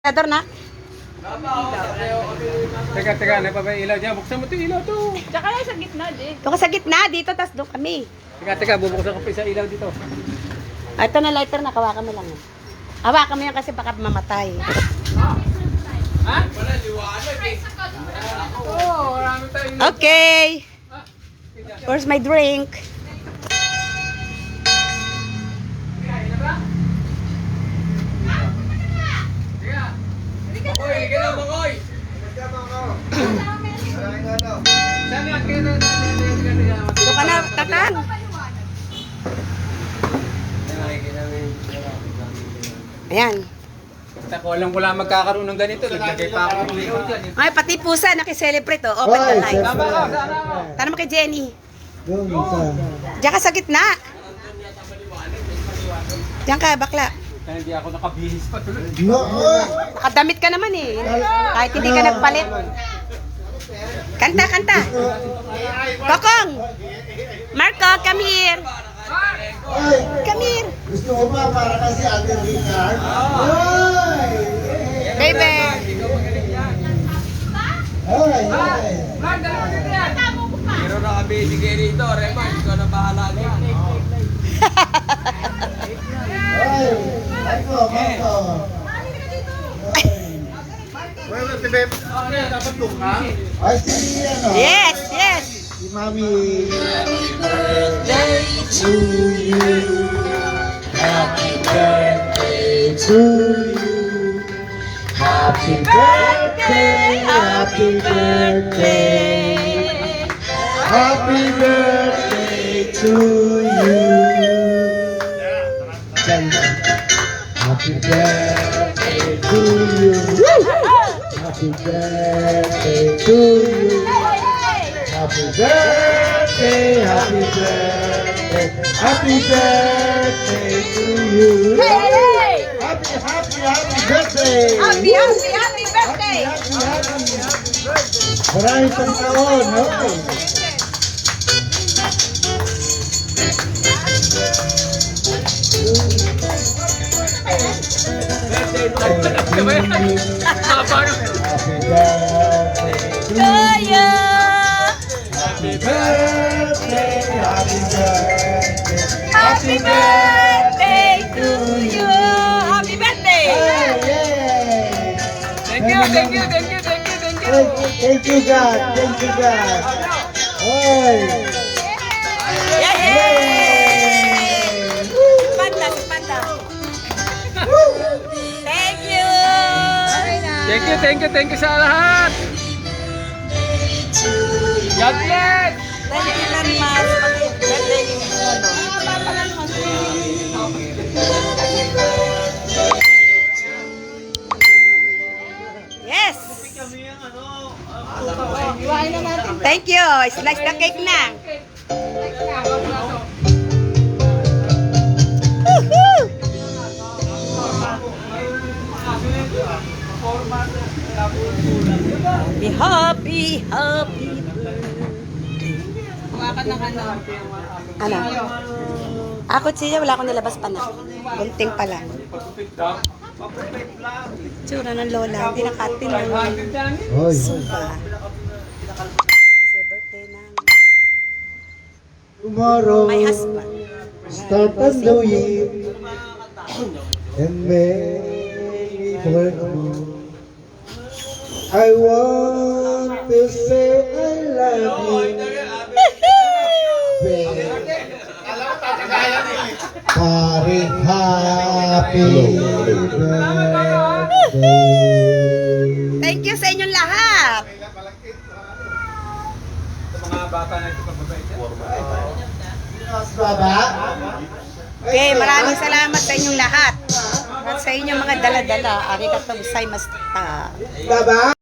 Ador na. Teka, ano pa ba yung ilaw dyan? Buksan mo ito ilaw to. Tsaka lang sa gitna, di. Doon ka sa gitna, dito, tas doon kami. Teka, bubuksan ko pa isa ilaw dito. Ito na lighter na, kawakan mo lang. Hawakan mo yan kasi baka mamatay. Ha? Wala, liwanag eh. Oo, marami tayong ilaw. Okay. Where's my drink? Makoy, gano'n, Makoy! Saan yan? Doon ka na, Tatang. Ayan. Walang wala magkakaroon ng ganito. Naglagay pa ako ng ilaw dyan. Ay, pati pusa, nakiselebrate, oh. Open the light. Tama ka, sana ako. Tanong mo kay Jenny. Doon sa... Diyan ka sa gitna. Diyan ka, bakla. Kaya hindi ako nakabihis pa tuloy. No! Nakadamit ka naman eh. Kahit hindi ka nagpalit. Kanta, kanta. Kokong! Marco, come here. Ay! Come here. Gusto mo ba para kasi Ate Ricard? Ay! Baby. Ay! Ay! Pero nakabihis rito, Raymond. Ikaw na bahala niyan. Ay! Marco! Marco! Well, si Beb. Ano yan? Dapat lunga. Ay, si ano? Yes, yes. Si Mami. Happy birthday to you. Happy birthday to you. Happy birthday. Happy birthday. Happy birthday to you. Happy birthday to you. Happy birthday to you. Happy birthday, happy birthday, happy birthday to you. Happy birthday. Happy birthday. Happy. Maraming pang taon, okay. Happy birthday to you. Kaya. Happy birthday, happy birthday, Happy birthday to you. Happy birthday. Yay! Thank you. Thank you, God. Thank you, God. Oy! Yay! Panda, panda. Thank you. Thank you sa lahat. God bless. Thank you very much. Birthday ni Yes. Thank you. Slice the cake na. Woohoo! Happy. Ano? Ako siya, wala akong nilabas pa na. Bunting pa lang. Tsura ng lola, hindi nakatin ng Oy! suba. Kasi birthday ng Tomorrow, my husband. start a new year, and may for you. I want to say I love you, baby. Happy birthday. Thank you sa inyong lahat. Sa mga bata na ito, pagbabait yan. Baba? Okay, maraming salamat sa inyong lahat. At sa inyong mga dala-dala. Arigatou gozaimasu. Baba?